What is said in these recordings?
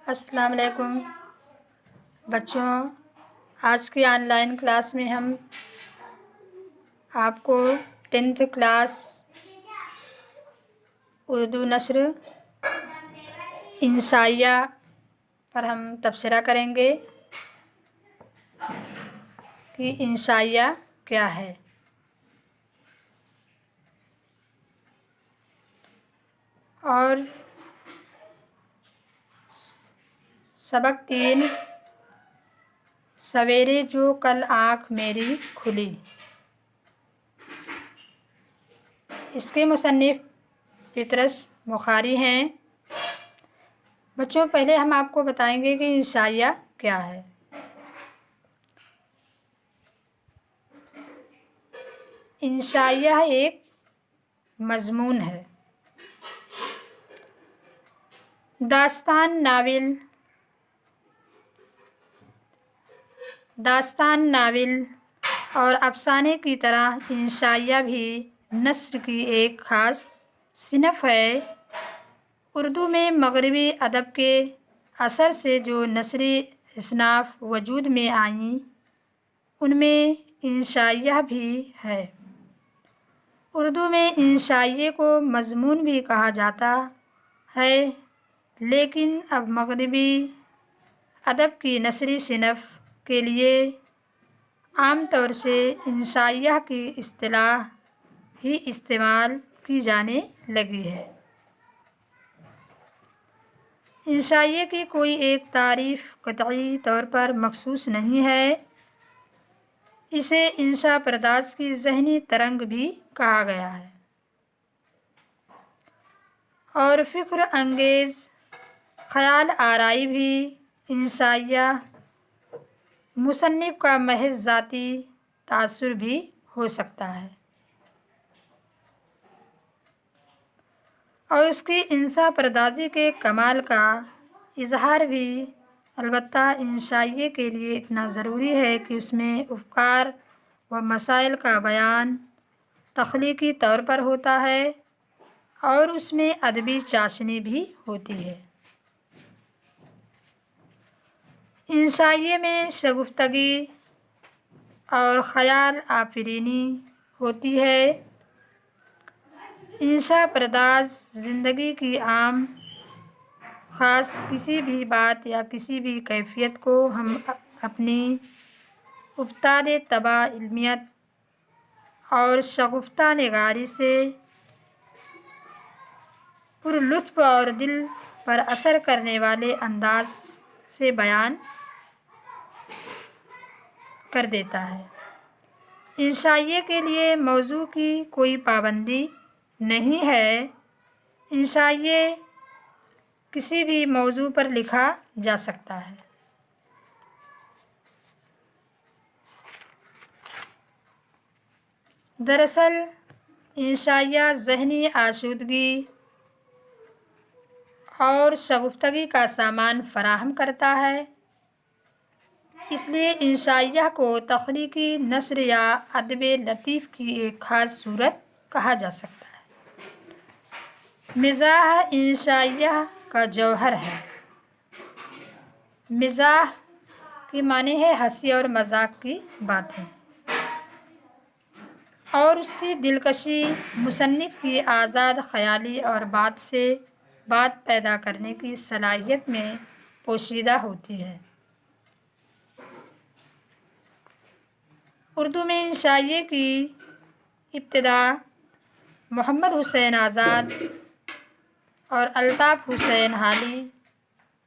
अस्सलाम वालेकुम बच्चों। आज की ऑनलाइन क्लास में हम आपको 10th क्लास उर्दू नस्र इंसाइया पर हम तबसरा करेंगे कि इंसाइया क्या है। और सबक 3 सवेरे जो कल आँख मेरी खुली। इसके मुसन्निफ़ फितरस बुखारी हैं। बच्चों, पहले हम आपको बताएंगे कि इंसाइया क्या है। इंसाइया एक मज़मून है। दास्तान नावल और अफसाने की तरह इंसाइया भी नस्र की एक ख़ास सिनफ़ है। उर्दू में मग़रिबी अदब के असर से जो नस्री असनाफ़ वजूद में आईं, उनमें इंसाइया भी है। उर्दू में इंसाइये को मज़मून भी कहा जाता है, लेकिन अब मग़रिबी अदब की नस्री सिनफ़ के लिए आम तौर से इंसाइया की इस्तिलाह ही इस्तेमाल की जाने लगी है। इंसाइये की कोई एक तारीफ़ क़तई तौर पर मख़सूस नहीं है। इसे इंसा पर्दाज़ की ज़हनी तरंग भी कहा गया है और फ़िक्र अंगेज़ ख़याल आराई भी। इंसाइया मुसन्निफ़ का महज़ ज़ाती तासुर भी हो सकता है और उसकी इंसा पर्दाज़ी के कमाल का इज़हार भी। अलबत्ता इंसाइये के लिए इतना ज़रूरी है कि उसमें अफ़कार व मसाइल का बयान तख़लीक़ी तौर पर होता है और उसमें अदबी चाशनी भी होती है। इंसाइये में शगुफ़्तगी और ख़याल आफ़रीनी होती है। इंसा पर्दाज़ ज़िंदगी की आम ख़ास किसी भी बात या किसी भी कैफ़ियत को हम अपनी उस्ताद तबा इल्मियत और शगुफ़्ता निगारी से पुरलुत्फ़ और दिल पर असर करने वाले अंदाज़ से बयान कर देता है। इंसाइये के लिए मौज़ू की कोई पाबंदी नहीं है। इंसाइये किसी भी मौज़ू पर लिखा जा सकता है। दरअसल इंसाइया ज़हनी आसूदगी और शगुफ़्तगी का सामान फ़राहम करता है। इसलिए इंसाइया को तख़लीक़ी नस्र या अदब लतीफ़ की एक ख़ास सूरत कहा जा सकता है। मिज़ाह इंसाइया का जौहर है। मिज़ाह के माने है हँसी और मज़ाक की बातें, और उसकी दिलकशी मुसन्निफ़ की आज़ाद ख़याली और बात से बात पैदा करने की सलाहियत में पोशीदा होती है। उर्दू में इंसाइये की इब्तिदा मोहम्मद हुसैन आज़ाद और अल्ताफ़ हुसैन हाली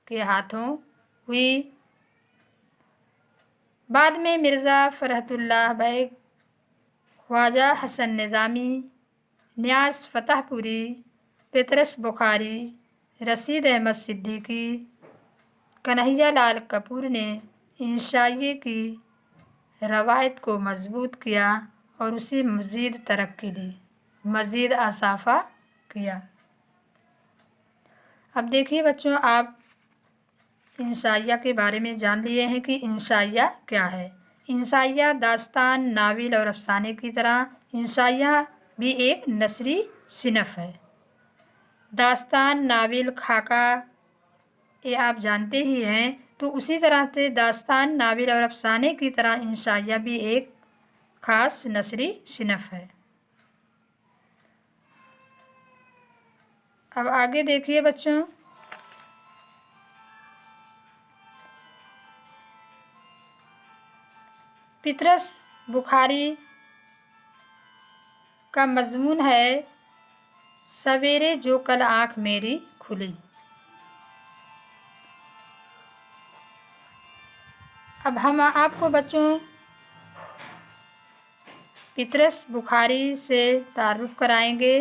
के हाथों हुई। बाद में मिर्ज़ा फ़रहतुल्लाह बैग, ख्वाजा हसन निज़ामी, नियाज़ फ़तहपुरी, फितरस बुखारी, रशीद अहमद सिद्दीकी, कन्हैया लाल कपूर ने इंसाइये की रवायत को मज़बूत किया और उसे मज़ीद तरक्की दी, मज़ीद असाफ़ा किया। अब देखिए बच्चों, आप इंसाइया के बारे में जान लिए हैं कि इंसाइया क्या है। इंसाइया दास्तान नावल और अफसाने की तरह इंसाइया भी एक नस्री सिनफ़ है। दास्तान नावल खाका ये आप जानते ही हैं। तो उसी तरह से दास्तान, नावल और अफसाने की तरह इंशाइया भी एक ख़ास नसरी सिनफ़ है। अब आगे देखिए बच्चों, पितरस बुखारी का मज़मून है, सवेरे जो कल आँख मेरी खुली। अब हम आपको बच्चों पितरस बुखारी से तारुफ कराएंगे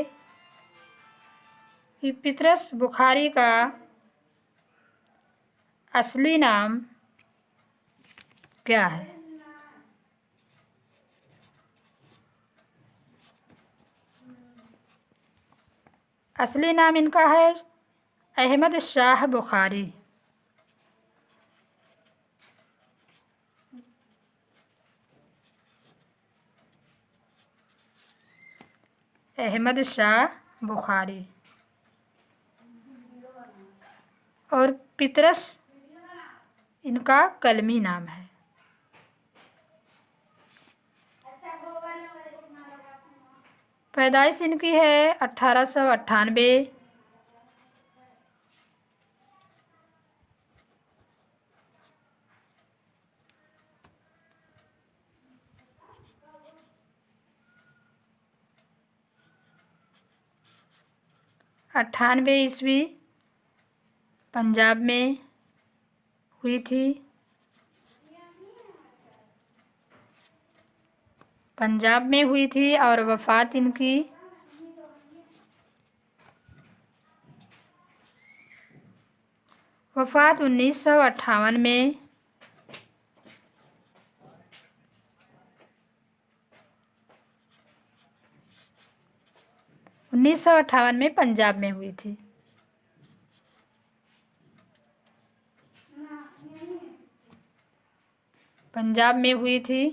कि पितरस बुखारी का असली नाम क्या है। असली नाम इनका है अहमद शाह बुखारी। अहमद शाह बुखारी। और पितरस इनका कलमी नाम है। पैदाइश इनकी है 1898। ईस्वी पंजाब में हुई थी। पंजाब में हुई थी और वफ़ात इनकी 1958 में 1958 में पंजाब में हुई थी। पंजाब में हुई थी।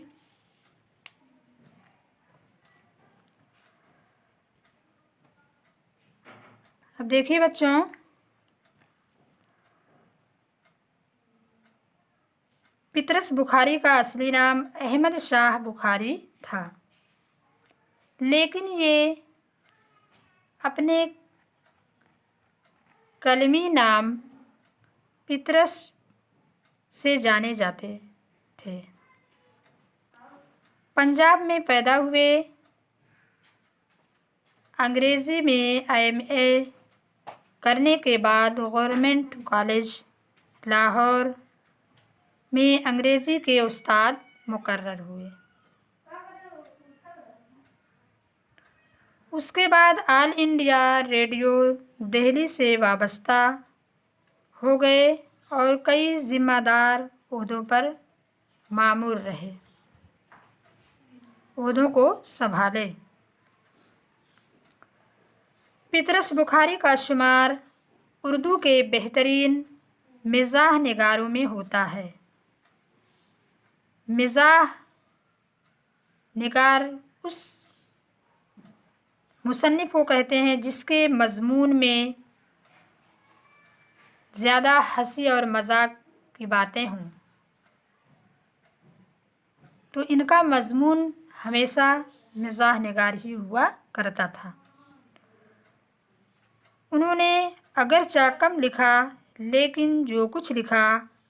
अब देखिए बच्चों, पितरस बुखारी का असली नाम अहमद शाह बुखारी था, लेकिन ये अपने कलमी नाम पितरस से जाने जाते थे। पंजाब में पैदा हुए, अंग्रेज़ी में एमए करने के बाद गवर्नमेंट कॉलेज लाहौर में अंग्रेज़ी के उस्ताद मुकर्रर हुए। उसके बाद ऑल इंडिया रेडियो दिल्ली से वाबस्ता हो गए और कई ज़िम्मेदार ओहदों पर मामूर रहे, ओहदों को संभाले। पितरस बुखारी का शुमार उर्दू के बेहतरीन मिज़ाह निगारों में होता है। मिज़ाह निगार उस मुसन्निफ़ को कहते हैं जिसके मज़मून में ज़्यादा हंसी और मज़ाक की बातें हों। तो इनका मज़मून हमेशा मिज़ाह निगार ही हुआ करता था। उन्होंने अगरचा कम लिखा, लेकिन जो कुछ लिखा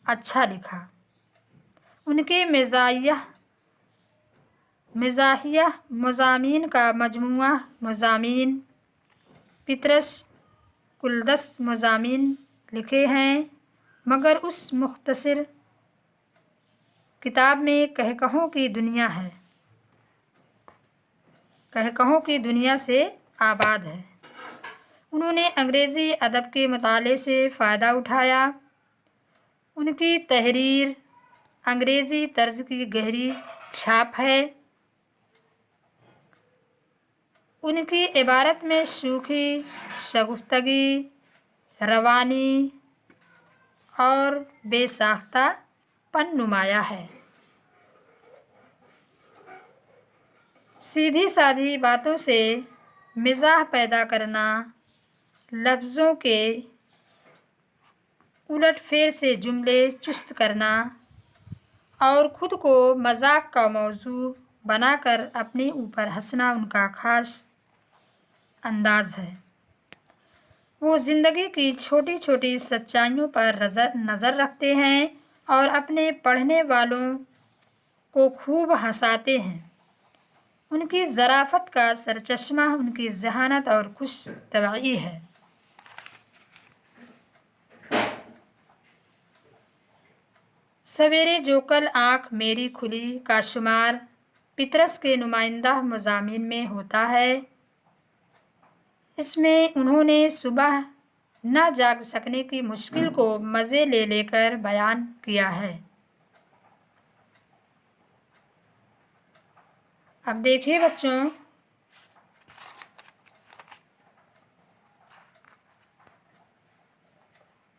अच्छा लिखा। उनके मिज़ाहिया मज़ामीन का मजमुआ मज़ामीन पितरस कुल 10 मज़ामीन लिखे हैं, मगर उस मुख्तसर किताब में कहकहों की दुनिया है, कहकहों की दुनिया से आबाद है। उन्होंने अंग्रेज़ी अदब के मुताले से फ़ायदा उठाया। उनकी तहरीर अंग्रेज़ी तर्ज की गहरी छाप है। उनकी इबारत में सूखी शगुफ्तगी, रवानी और बेसाख्तापन नुमाया है। सीधी सादी बातों से मिज़ाह पैदा करना, लफ्ज़ों के उलटफेर से जुमले चुस्त करना और खुद को मजाक का मौजू बनाकर अपने ऊपर हंसना उनका खास अंदाज है। वो ज़िंदगी की छोटी छोटी सच्चाइयों पर नज़र रखते हैं और अपने पढ़ने वालों को खूब हंसाते हैं। उनकी ज़राफ़त का सरचश्मा उनकी ज़हानत और खुश तबई है। सवेरे जो कल आँख मेरी खुली का शुमार पितरस के नुमाइंदा मज़ामीन में होता है। इसमें उन्होंने सुबह न जाग सकने की मुश्किल को मज़े ले लेकर बयान किया है। अब देखिए बच्चों,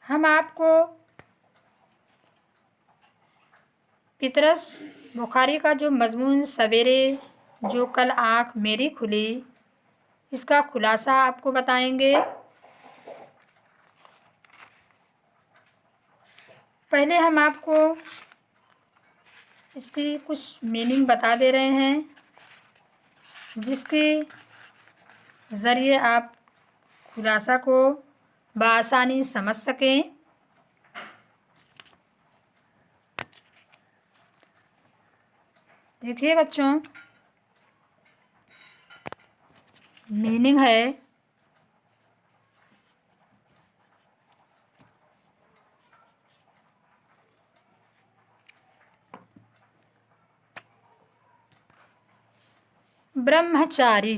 हम आपको पितरस बुखारी का जो मज़मून सवेरे जो कल आँख मेरी खुली, इसका खुलासा आपको बताएंगे। पहले हम आपको इसकी कुछ मीनिंग बता दे रहे हैं, जिसके ज़रिए आप खुलासा को बआसानी समझ सकें। देखिए बच्चों, मीनिंग है ब्रह्मचारी।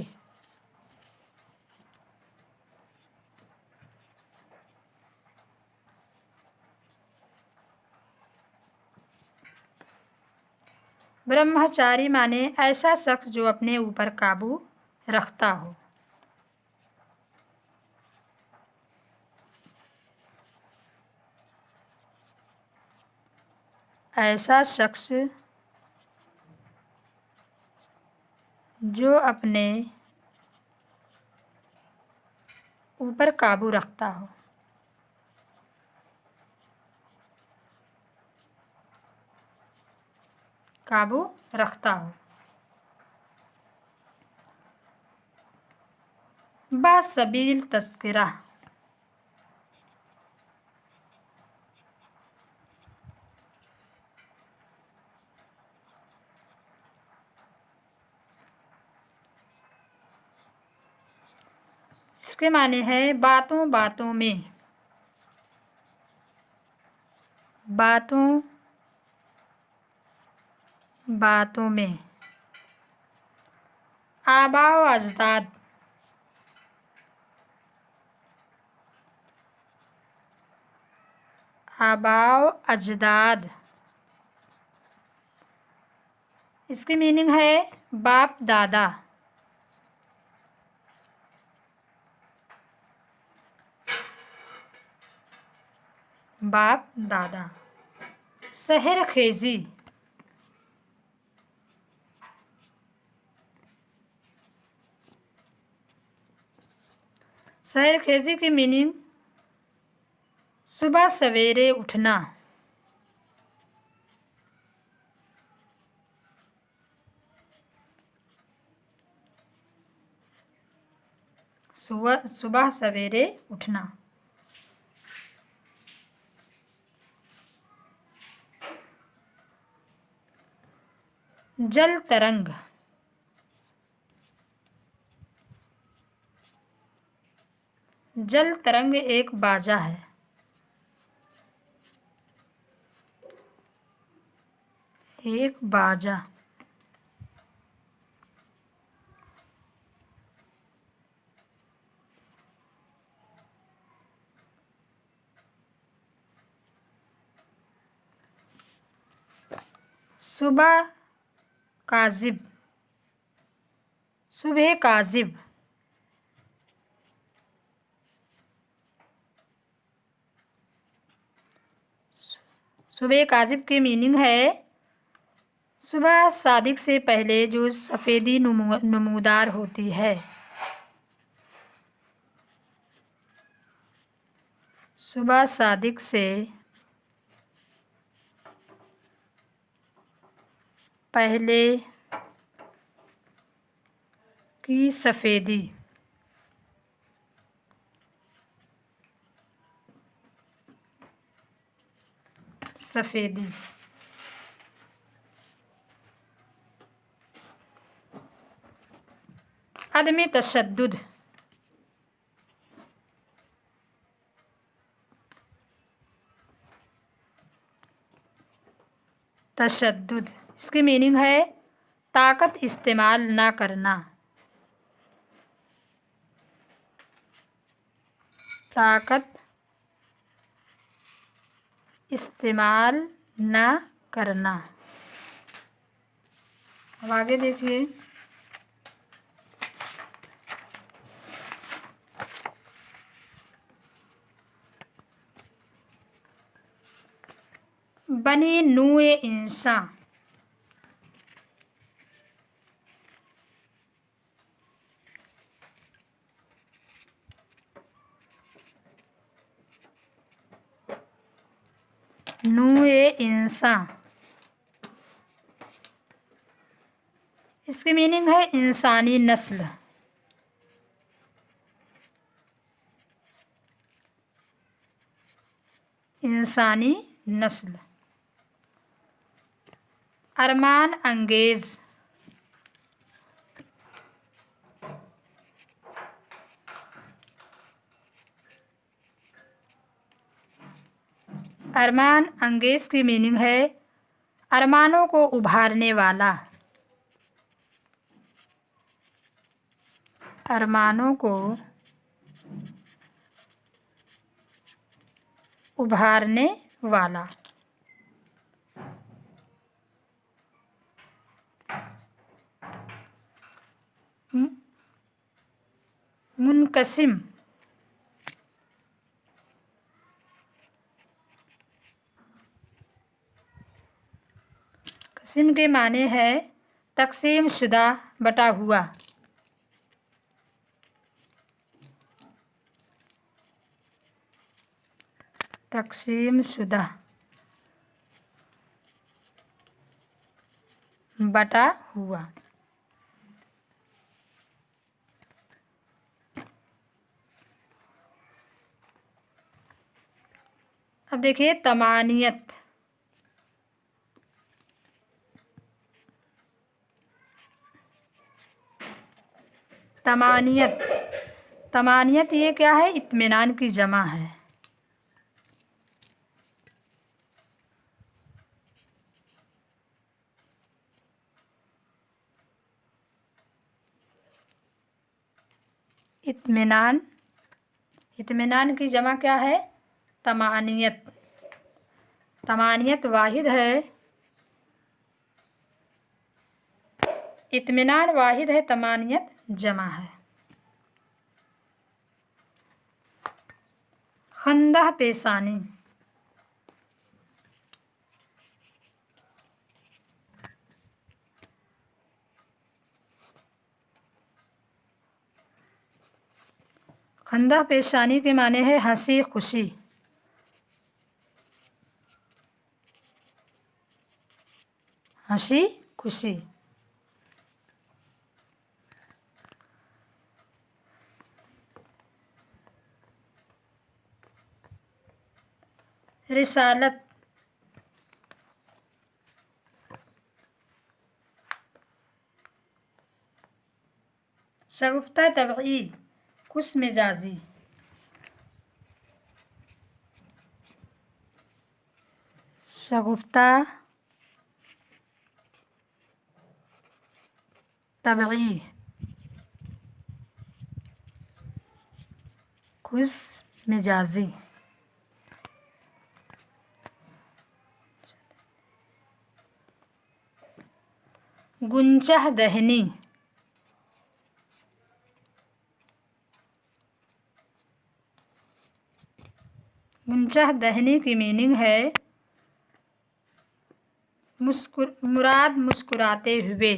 ब्रह्मचारी माने ऐसा शख्स जो अपने ऊपर काबू रखता हो। ऐसा शख्स जो अपने ऊपर काबू रखता हो। काबू रखता हो। बासबील तस्किरा। इसके माने हैं बातों बातों में। बातों बातों में। आबाओ अजदाद। आबाओ अजदाद। इसकी मीनिंग है बाप दादा। बाप दादा। सहर खेजी। सहर खेजी की मीनिंग सुबह सवेरे उठना। सुबह सवेरे उठना। जल तरंग। जल तरंग एक बाजा है। एक बाजा। सुबह काजिब। सुबह काजिब। सुबह काजिब की मीनिंग है सुबह सादिक से पहले जो सफ़ेदी नमूदार होती है। सुबह सादिक से पहले की सफ़ेदी। सफ़ेदी। अदम तशद्दुद। तशद्दुद इसकी मीनिंग है ताकत इस्तेमाल ना करना। ताकत इस्तेमाल ना करना। अब आगे देखिए। बनी नूए इंसान। नूए इंसान इसकी मीनिंग है इंसानी नस्ल। इंसानी नस्ल। अरमान अंगेज। अरमान अंगेज की मीनिंग है अरमानों को उभारने वाला। अरमानों को उभारने वाला। मुनकसिम। कसिम के माने है तकसीम शुदा, बटा हुआ। तकसीम शुदा, बटा हुआ। अब देखिए तमानियत। तमानियत। तमानियत ये क्या है? इत्मीनान की जमा है। इत्मीनान। इत्मीनान की जमा क्या है? तमानियत। तमानियत वाहिद है। इत्मीनान वाहिद है, तमानियत जमा है। खंदा पेशानी। खंदा पेशानी के माने है हंसी खुशी। हंसी खुशी। रिसालत। शगुफ्ता तबई, खुश मिजाजी। शगुफ्ता तबई, खुश मिजाजी। गुंचह दहनी। गुंचह दहनी की मीनिंग है मुराद मुस्कुराते हुए।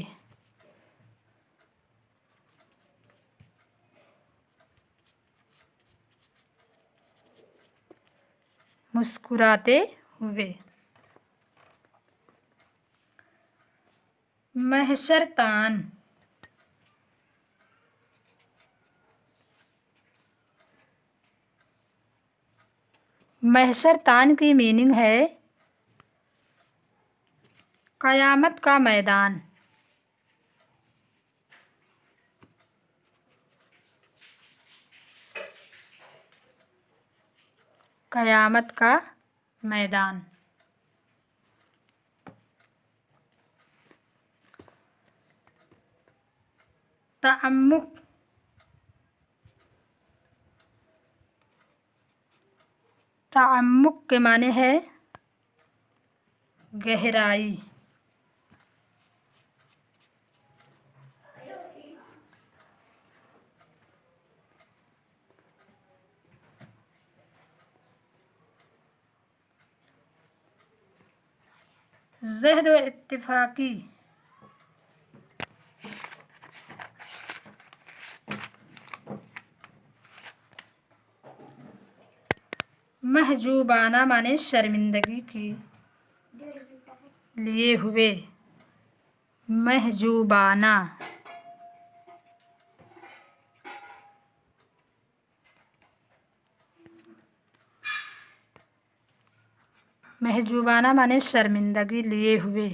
मुस्कुराते हुए। महशरतान, महशरतान की मीनिंग है क़यामत का मैदान। क़यामत का मैदान। तअम्मुक, तअम्मुक के माने है गहराई। ज़हद व इत्तिफ़ाक़ी, महजूबाना माने शर्मिंदगी की लिए हुए। महजूबाना, महजूबाना माने शर्मिंदगी लिए हुए।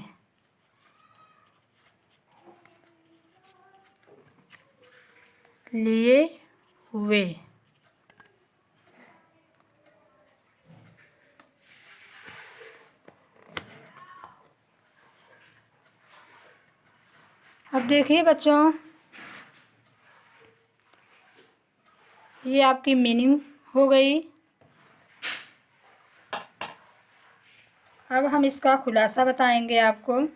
लिए हुए। अब देखिए बच्चों, ये आपकी मीनिंग हो गई। अब हम इसका खुलासा बताएंगे आपको।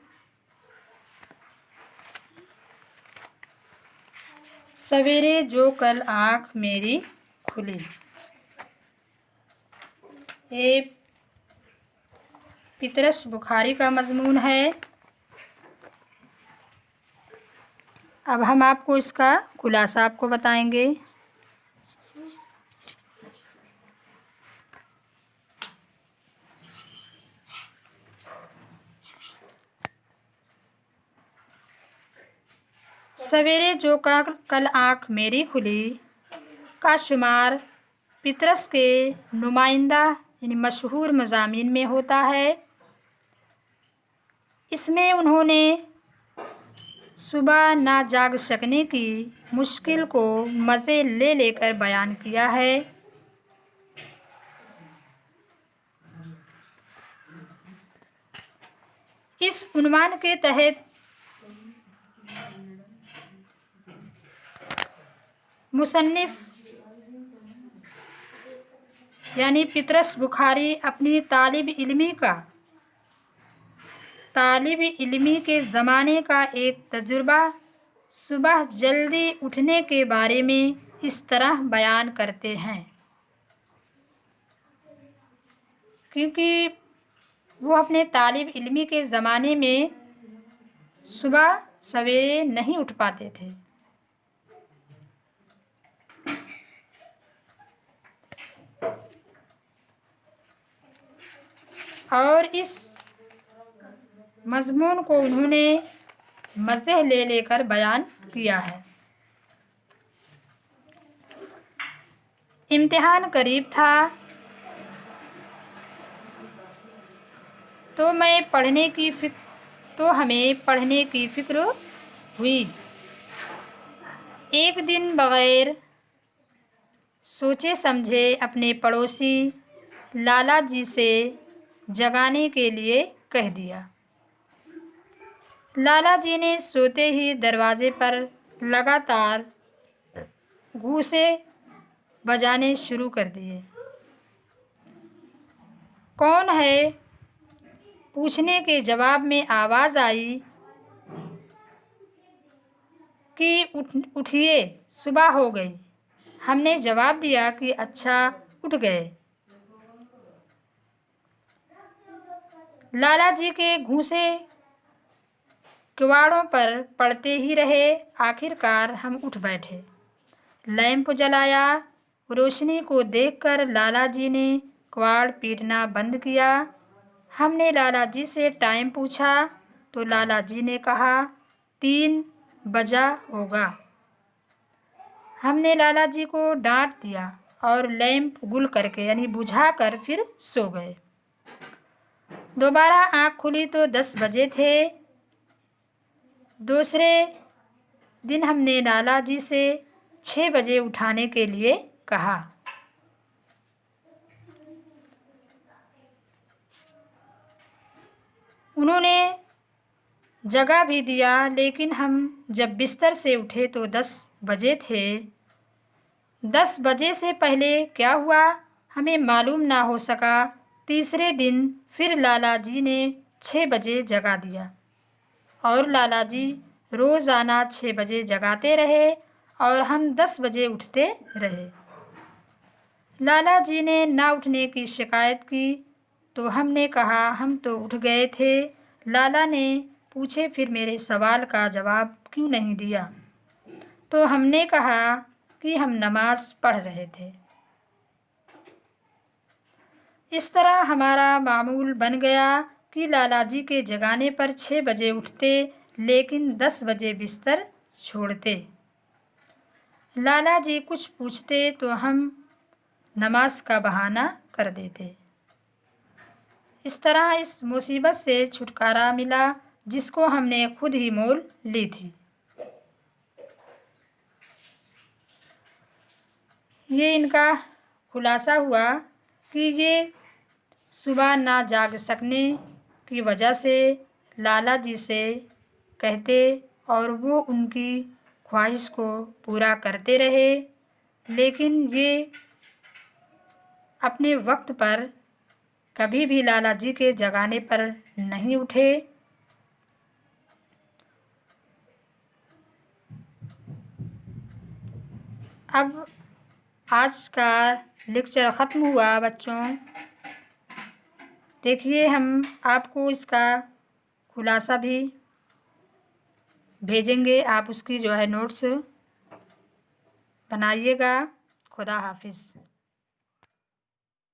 सवेरे जो कल आँख मेरी खुली, ये पितरस बुखारी का मज़मून है। अब हम आपको इसका खुलासा आपको बताएंगे। सवेरे जो कल आँख मेरी खुली का शुमार पितरस के नुमाइंदा यानी मशहूर मज़ामीन में होता है। इसमें उन्होंने सुबह ना जाग सकने की मुश्किल को मज़े ले लेकर बयान किया है। इस उन्वान के तहत मुसन्निफ़ यानी पितरस बुखारी अपनी तालिब इल्मी के ज़माने का एक तजुर्बा सुबह जल्दी उठने के बारे में इस तरह बयान करते हैं, क्योंकि वो अपने तालिब इल्मी के ज़माने में सुबह सवेरे नहीं उठ पाते थे। और इस मज़मून को उन्होंने मज़े ले लेकर बयान किया है। इम्तिहान करीब था तो हमें पढ़ने की फ़िक्र हुई। एक दिन बग़ैर सोचे समझे अपने पड़ोसी लाला जी से जगाने के लिए कह दिया। लाला जी ने सोते ही दरवाज़े पर लगातार घूंसे बजाने शुरू कर दिए। कौन है पूछने के जवाब में आवाज़ आई कि उठिए, सुबह हो गई। हमने जवाब दिया कि अच्छा, उठ गए। लाला जी के घूंसे किवाड़ों पर पड़ते ही रहे। आखिरकार हम उठ बैठे, लैंप जलाया। रोशनी को देखकर लाला जी ने किवाड़ पीटना बंद किया। हमने लाला जी से टाइम पूछा तो लाला जी ने कहा 3 बजा होगा। हमने लाला जी को डांट दिया और लैंप गुल करके यानी बुझा कर फिर सो गए। दोबारा आँख खुली तो 10 बजे थे। दूसरे दिन हमने लाला जी से 6 बजे उठाने के लिए कहा। उन्होंने जगह भी दिया, लेकिन हम जब बिस्तर से उठे तो 10 बजे थे। 10 बजे से पहले क्या हुआ हमें मालूम ना हो सका। तीसरे दिन फिर लाला जी ने 6 बजे जगा दिया और लाला जी रोज़ाना 6 बजे जगाते रहे और हम 10 बजे उठते रहे। लाला जी ने ना उठने की शिकायत की तो हमने कहा हम तो उठ गए थे। लाला ने पूछे फिर मेरे सवाल का जवाब क्यों नहीं दिया? तो हमने कहा कि हम नमाज पढ़ रहे थे। इस तरह हमारा मामूल बन गया कि लाला जी के जगाने पर 6 बजे उठते, लेकिन 10 बजे बिस्तर छोड़ते। लाला जी कुछ पूछते तो हम नमाज का बहाना कर देते। इस तरह इस मुसीबत से छुटकारा मिला जिसको हमने खुद ही मोल ली थी। ये इनका खुलासा हुआ कि ये सुबह ना जाग सकने की वजह से लाला जी से कहते और वो उनकी ख्वाहिश को पूरा करते रहे, लेकिन ये अपने वक्त पर कभी भी लाला जी के जगाने पर नहीं उठे। अब आज का लेक्चर ख़त्म हुआ बच्चों। देखिए हम आपको इसका खुलासा भी भेजेंगे, आप उसकी जो है नोट्स बनाइएगा। खुदा हाफिज़।